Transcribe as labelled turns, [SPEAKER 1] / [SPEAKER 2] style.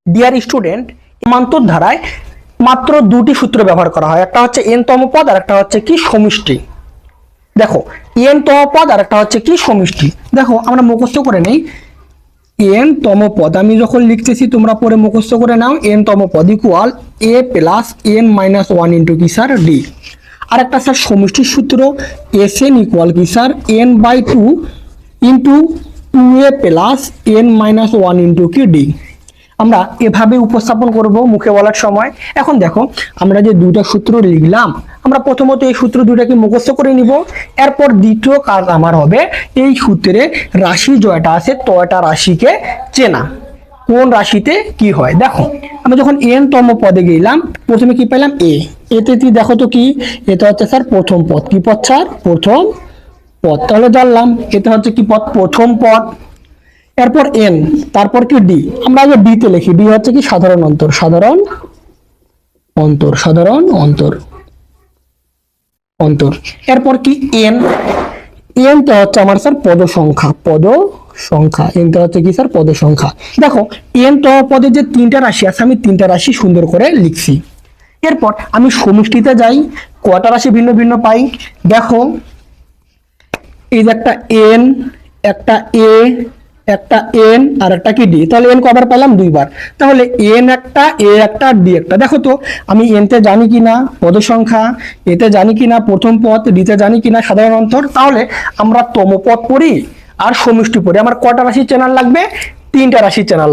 [SPEAKER 1] Dear student, সমান্তর ধারায় মাত্র দুটি সূত্র ব্যবহার করা হয়, একটা হচ্ছে n তম পদ আর একটা হচ্ছে কি সমষ্টি। দেখো n তম পদ আর একটা হচ্ছে কি সমষ্টি। দেখো আমরা মুখস্থ করে নেই n তম পদ, আমি যখন লিখতেছি তোমরা পরে মুখস্থ করে নাও। n তম পদ equal a plus n minus one into কি স্যার ডি। আর একটা স্যার সমষ্টির সূত্র Sn ইকুয়াল কি sir n by two into 2a plus n minus one into কি ডি। আমরা এভাবে উপস্থাপন করব মুখে বলার সময়। এখন দেখো আমরা যে দুইটা সূত্র লিখলাম, আমরা প্রথমত এই সূত্র দুইটাকে মুখস্থ করে নিব। এরপর দ্বিতীয় কাজ আমার হবে এই সূত্রে রাশি জয়টা আছে তয়টা রাশিকে চেনা, কোন রাশিতে কি হয়। দেখো আমি যখন n তম পদে গেলাম, প্রথমে কি পেলাম a, এতে কি দেখো তো কি, এটা হচ্ছে স্যার প্রথম পদ। কি পদ স্যার? প্রথম পদ। তাহলে জানলাম এটা হচ্ছে কি পদ? প্রথম পদ। এরপর n, তারপর কি d, আমরা আগে d তে লিখি। d হচ্ছে কি সাধারণ অন্তর, সাধারণ অন্তর, সাধারণ অন্তর, অন্তর। এরপর কি n, n টা হচ্ছে আমার স্যার পদ সংখ্যা, পদ সংখ্যা। n টা হচ্ছে কি স্যার পদ সংখ্যা। দেখো n তম পদে যে তিনটা রাশি আছে, আমি তিনটা রাশি সুন্দর করে লিখছি। এরপর আমি সমষ্টিতে যাই, কয়টা রাশি ভিন্ন ভিন্ন পাই। দেখো এই যে একটা n, একটা a, একটা n আর একটা কি d, তাহলে n কবার পেলাম? দুইবার। তাহলে n একটা, a একটা, d একটা। দেখো তো আমি n তে জানি কিনা পদ সংখ্যা, এতে জানি কিনা প্রথম পদ, d তে জানি কিনা সাধারণ অন্তর। তাহলে আমরা তম পদ পড়ি আর সমষ্টি পড়ি, আমার কয়টা রাশি চেনার লাগবে? তিনটা রাশি চেনার লাগবে।